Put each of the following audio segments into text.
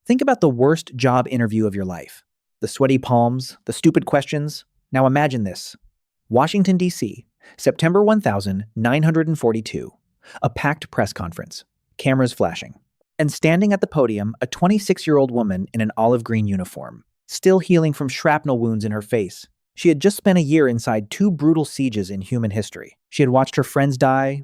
Think about the worst job interview of your life. The sweaty palms, the stupid questions. Now imagine this. Washington, D.C., September 1942. A packed press conference. Cameras flashing. And standing at the podium, a 26-year-old woman in an olive green uniform, still healing from shrapnel wounds in her face. She had just spent a year inside two brutal sieges in human history. She had watched her friends die,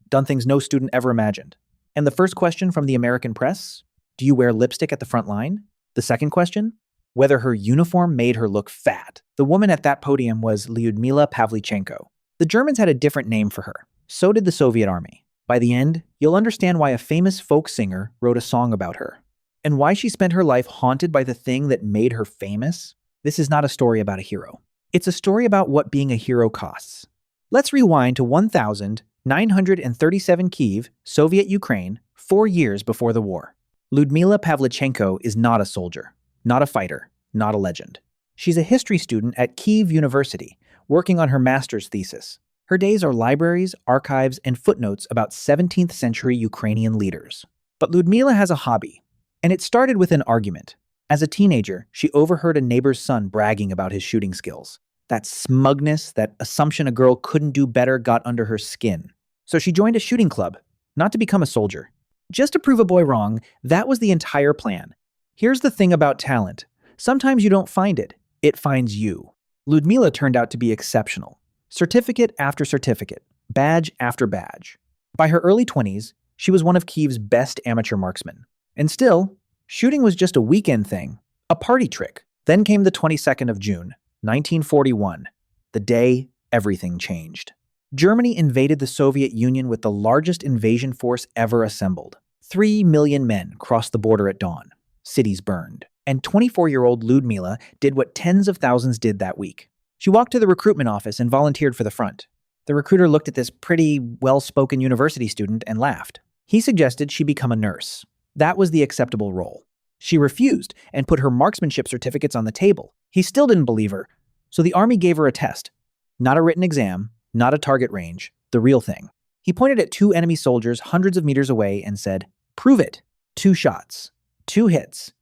done things no student ever imagined. And the first question from the American press? Do you wear lipstick at the front line? The second question? Whether her uniform made her look fat. The woman at that podium was Lyudmila Pavlichenko. The Germans had a different name for her. So did the Soviet army. By the end, you'll understand why a famous folk singer wrote a song about her, and why she spent her life haunted by the thing that made her famous. This is not a story about a hero. It's a story about what being a hero costs. Let's rewind to 1937 Kiev, Soviet Ukraine, 4 years before the war. Lyudmila Pavlichenko is not a soldier, not a fighter, not a legend. She's a history student at Kiev University, working on her master's thesis. Her days are libraries, archives, and footnotes about 17th century Ukrainian leaders. But Lyudmila has a hobby, and it started with an argument. As a teenager, she overheard a neighbor's son bragging about his shooting skills. That smugness, that assumption a girl couldn't do better got under her skin. So she joined a shooting club, not to become a soldier. Just to prove a boy wrong, that was the entire plan. Here's the thing about talent. Sometimes you don't find it, it finds you. Lyudmila turned out to be exceptional. Certificate after certificate, badge after badge. By her early 20s, she was one of Kiev's best amateur marksmen. And still, shooting was just a weekend thing, a party trick. Then came the 22nd of June, 1941, the day everything changed. Germany invaded the Soviet Union with the largest invasion force ever assembled. 3 million men crossed the border at dawn. Cities burned. And 24-year-old Lyudmila did what tens of thousands did that week. She walked to the recruitment office and volunteered for the front. The recruiter looked at this pretty, well-spoken university student and laughed. He suggested she become a nurse. That was the acceptable role. She refused and put her marksmanship certificates on the table. He still didn't believe her, so the army gave her a test. Not a written exam, not a target range, the real thing. He pointed at 2 enemy soldiers hundreds of meters away and said, "Prove it." 2 shots. 2 hits.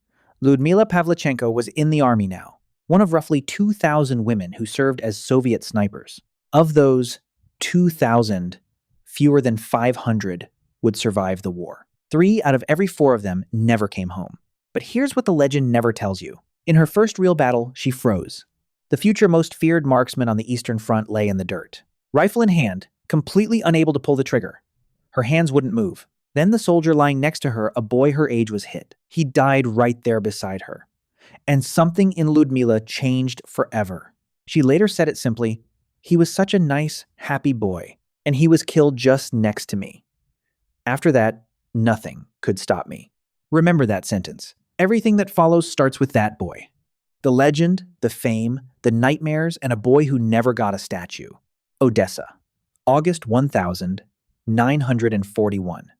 Lyudmila Pavlichenko was in the army now, one of roughly 2,000 women who served as Soviet snipers. Of those 2,000, fewer than 500 would survive the war. 3 out of every 4 of them never came home. But here's what the legend never tells you. In her first real battle, she froze. The future most feared marksman on the Eastern Front lay in the dirt. Rifle in hand, completely unable to pull the trigger. Her hands wouldn't move. Then the soldier lying next to her, a boy her age, was hit. He died right there beside her. And something in Lyudmila changed forever. She later said it simply, "He was such a nice, happy boy, and he was killed just next to me. After that, nothing could stop me." Remember that sentence. Everything that follows starts with that boy. The legend, the fame, the nightmares, and a boy who never got a statue. Odessa, August 1941.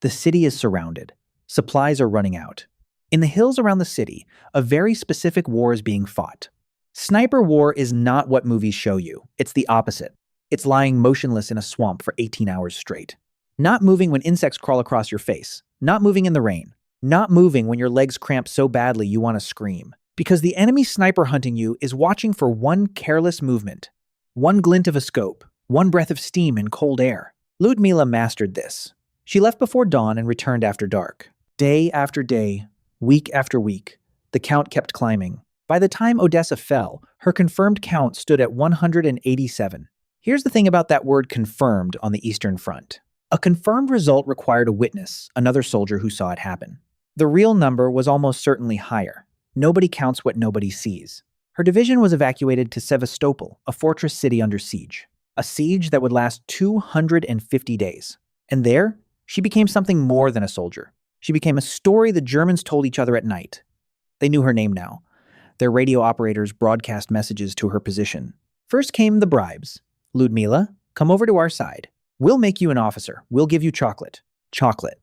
The city is surrounded. Supplies are running out. In the hills around the city, a very specific war is being fought. Sniper war is not what movies show you. It's the opposite. It's lying motionless in a swamp for 18 hours straight. Not moving when insects crawl across your face. Not moving in the rain. Not moving when your legs cramp so badly you want to scream. Because the enemy sniper hunting you is watching for one careless movement. One glint of a scope. One breath of steam in cold air. Lyudmila mastered this. She left before dawn and returned after dark. Day after day, week after week, the count kept climbing. By the time Odessa fell, her confirmed count stood at 187. Here's the thing about that word confirmed on the Eastern Front. A confirmed result required a witness, another soldier who saw it happen. The real number was almost certainly higher. Nobody counts what nobody sees. Her division was evacuated to Sevastopol, a fortress city under siege. A siege that would last 250 days. And there, she became something more than a soldier. She became a story the Germans told each other at night. They knew her name now. Their radio operators broadcast messages to her position. First came the bribes. "Lyudmila, come over to our side. We'll make you an officer. We'll give you chocolate." Chocolate.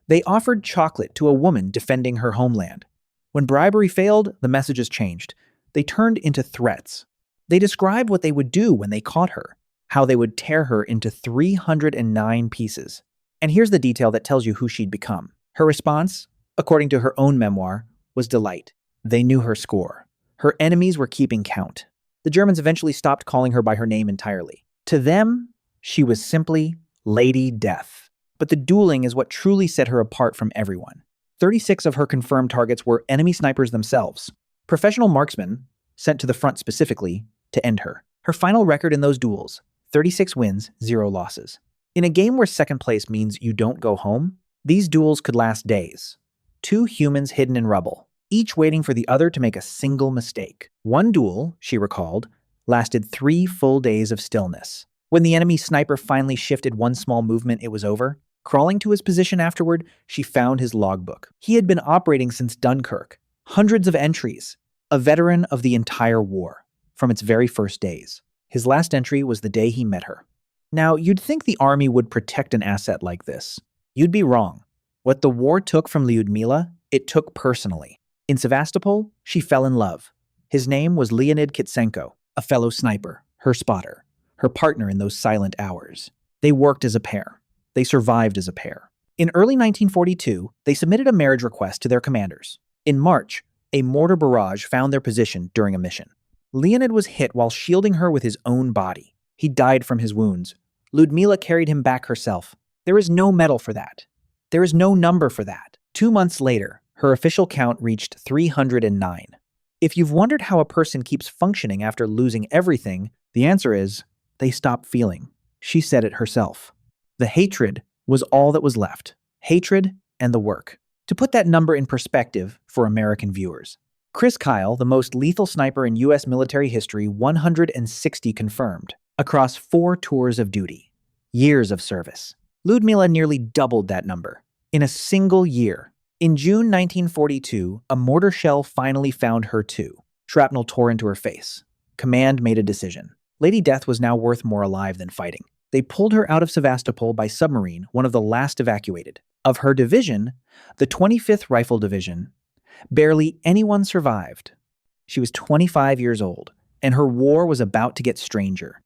They offered chocolate to a woman defending her homeland. When bribery failed, the messages changed. They turned into threats. They described what they would do when they caught her, how they would tear her into 309 pieces. And here's the detail that tells you who she'd become. Her response, according to her own memoir, was delight. They knew her score. Her enemies were keeping count. The Germans eventually stopped calling her by her name entirely. To them, she was simply Lady Death. But the dueling is what truly set her apart from everyone. 36 of her confirmed targets were enemy snipers themselves, professional marksmen sent to the front specifically to end her. Her final record in those duels, 36 wins, 0 losses. In a game where second place means you don't go home, these duels could last days. 2 humans hidden in rubble, each waiting for the other to make a single mistake. One duel, she recalled, lasted 3 full days of stillness. When the enemy sniper finally shifted one small movement, it was over. Crawling to his position afterward, she found his logbook. He had been operating since Dunkirk. Hundreds of entries. A veteran of the entire war, from its very first days. His last entry was the day he met her. Now, you'd think the army would protect an asset like this. You'd be wrong. What the war took from Lyudmila, it took personally. In Sevastopol, she fell in love. His name was Leonid Kitsenko, a fellow sniper, her spotter, her partner in those silent hours. They worked as a pair. They survived as a pair. In early 1942, they submitted a marriage request to their commanders. In March, a mortar barrage found their position during a mission. Leonid was hit while shielding her with his own body. He died from his wounds. Lyudmila carried him back herself. There is no medal for that. There is no number for that. 2 months later, her official count reached 309. If you've wondered how a person keeps functioning after losing everything, the answer is, they stop feeling. She said it herself. The hatred was all that was left. Hatred and the work. To put that number in perspective for American viewers, Chris Kyle, the most lethal sniper in U.S. military history, 160 confirmed, across 4 tours of duty. Years of service. Lyudmila nearly doubled that number. In a single year. In June 1942, a mortar shell finally found her too. Shrapnel tore into her face. Command made a decision. Lady Death was now worth more alive than fighting. They pulled her out of Sevastopol by submarine, one of the last evacuated. Of her division, the 25th Rifle Division, barely anyone survived. She was 25 years old, and her war was about to get stranger.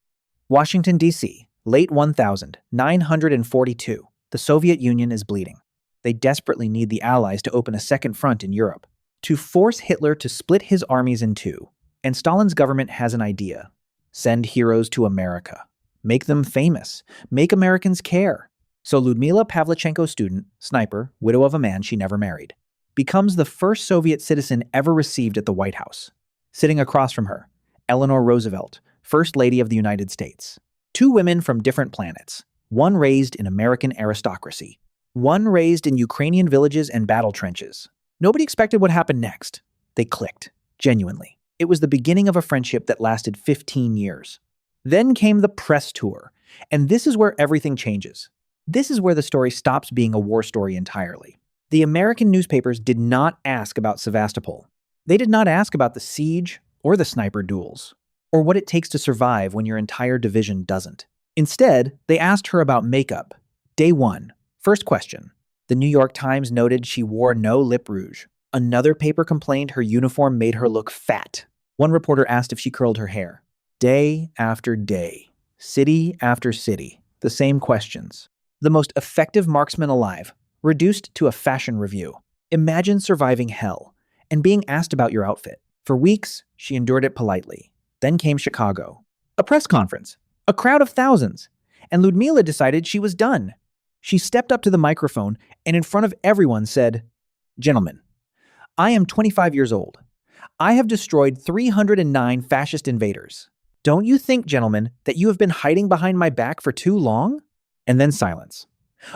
Washington, D.C., late 1942. The Soviet Union is bleeding. They desperately need the Allies to open a second front in Europe, to force Hitler to split his armies in 2. And Stalin's government has an idea. Send heroes to America. Make them famous. Make Americans care. So Lyudmila Pavlichenko, student, sniper, widow of a man she never married, becomes the first Soviet citizen ever received at the White House. Sitting across from her, Eleanor Roosevelt, First Lady of the United States. 2 women from different planets. One raised in American aristocracy. One raised in Ukrainian villages and battle trenches. Nobody expected what happened next. They clicked. Genuinely. It was the beginning of a friendship that lasted 15 years. Then came the press tour, and this is where everything changes. This is where the story stops being a war story entirely. The American newspapers did not ask about Sevastopol. They did not ask about the siege or the sniper duels, or what it takes to survive when your entire division doesn't. Instead, they asked her about makeup. Day 1. First question. The New York Times noted she wore no lip rouge. Another paper complained her uniform made her look fat. One reporter asked if she curled her hair. Day after day, city after city, the same questions. The most effective marksman alive, reduced to a fashion review. Imagine surviving hell and being asked about your outfit. For weeks, she endured it politely. Then came Chicago. A press conference. A crowd of thousands. And Lyudmila decided she was done. She stepped up to the microphone and in front of everyone said, "Gentlemen, I am 25 years old. I have destroyed 309 fascist invaders. Don't you think, gentlemen, that you have been hiding behind my back for too long?" And then silence.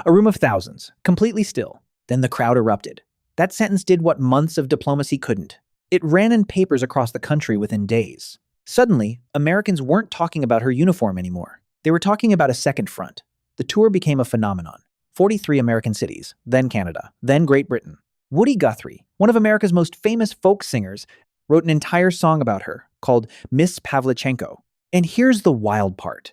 A room of thousands, completely still. Then the crowd erupted. That sentence did what months of diplomacy couldn't. It ran in papers across the country within days. Suddenly, Americans weren't talking about her uniform anymore. They were talking about a second front. The tour became a phenomenon. 43 American cities, then Canada, then Great Britain. Woody Guthrie, one of America's most famous folk singers, wrote an entire song about her called Miss Pavlichenko. And here's the wild part.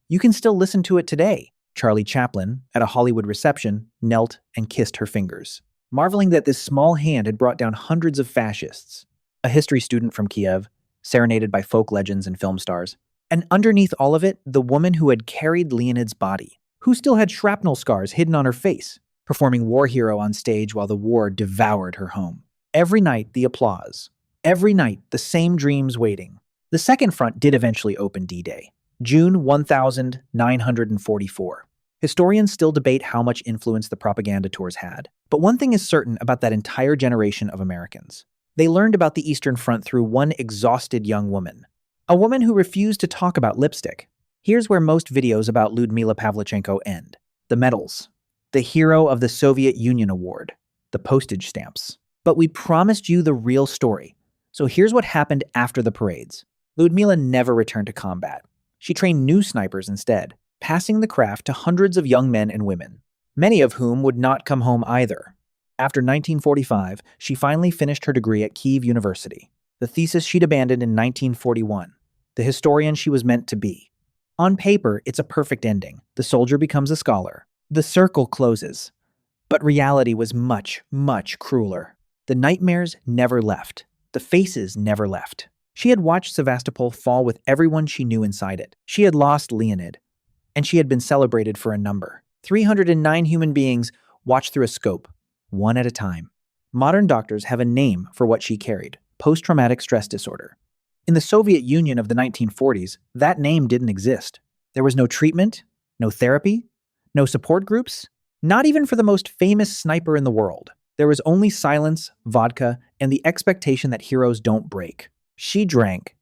You can still listen to it today. Charlie Chaplin, at a Hollywood reception, knelt and kissed her fingers, marveling that this small hand had brought down hundreds of fascists. A history student from Kiev, serenaded by folk legends and film stars. And underneath all of it, the woman who had carried Leonid's body, who still had shrapnel scars hidden on her face, performing war hero on stage while the war devoured her home. Every night, the applause. Every night, the same dreams waiting. The second front did eventually open D-Day, June 1944. Historians still debate how much influence the propaganda tours had. But one thing is certain about that entire generation of Americans. They learned about the Eastern Front through one exhausted young woman. A woman who refused to talk about lipstick. Here's where most videos about Lyudmila Pavlichenko end. The medals. The Hero of the Soviet Union Award. The postage stamps. But we promised you the real story. So here's what happened after the parades. Lyudmila never returned to combat. She trained new snipers instead, passing the craft to hundreds of young men and women, many of whom would not come home either. After 1945, she finally finished her degree at Kiev University, the thesis she'd abandoned in 1941, the historian she was meant to be. On paper, it's a perfect ending. The soldier becomes a scholar. The circle closes. But reality was much, much crueler. The nightmares never left. The faces never left. She had watched Sevastopol fall with everyone she knew inside it. She had lost Leonid, and she had been celebrated for a number. 309 human beings watched through a scope, one at a time. Modern doctors have a name for what she carried: post-traumatic stress disorder. In the Soviet Union of the 1940s, that name didn't exist. There was no treatment, no therapy, no support groups, not even for the most famous sniper in the world. There was only silence, vodka, and the expectation that heroes don't break. She drank.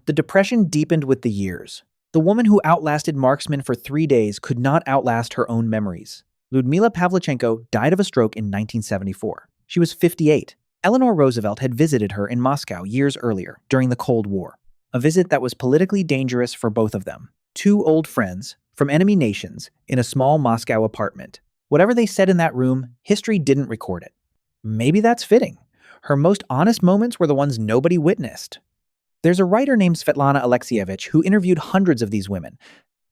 The depression deepened with the years. The woman who outlasted marksmen for 3 days could not outlast her own memories. Lyudmila Pavlichenko died of a stroke in 1974. She was 58. Eleanor Roosevelt had visited her in Moscow years earlier, during the Cold War. A visit that was politically dangerous for both of them. Two old friends, from enemy nations, in a small Moscow apartment. Whatever they said in that room, history didn't record it. Maybe that's fitting. Her most honest moments were the ones nobody witnessed. There's a writer named Svetlana Alexievich who interviewed hundreds of these women,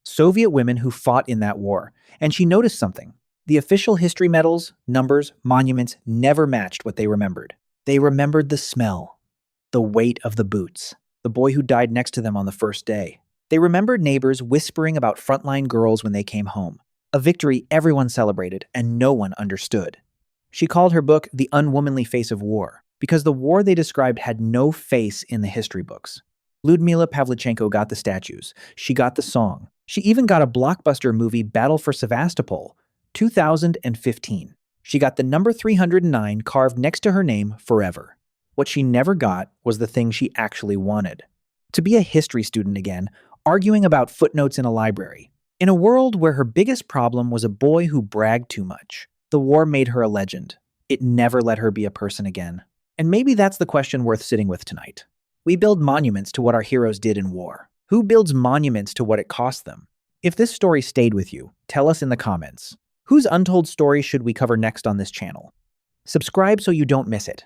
Soviet women who fought in that war, and she noticed something. The official history medals, numbers, monuments never matched what they remembered. They remembered the smell, the weight of the boots, the boy who died next to them on the first day. They remembered neighbors whispering about frontline girls when they came home, a victory everyone celebrated and no one understood. She called her book The Unwomanly Face of War, because the war they described had no face in the history books. Lyudmila Pavlichenko got the statues. She got the song. She even got a blockbuster movie, Battle for Sevastopol, 2015. She got the number 309 carved next to her name forever. What she never got was the thing she actually wanted. To be a history student again, arguing about footnotes in a library. In a world where her biggest problem was a boy who bragged too much. The war made her a legend. It never let her be a person again. And maybe that's the question worth sitting with tonight. We build monuments to what our heroes did in war. Who builds monuments to what it cost them? If this story stayed with you, tell us in the comments. Whose untold story should we cover next on this channel? Subscribe so you don't miss it.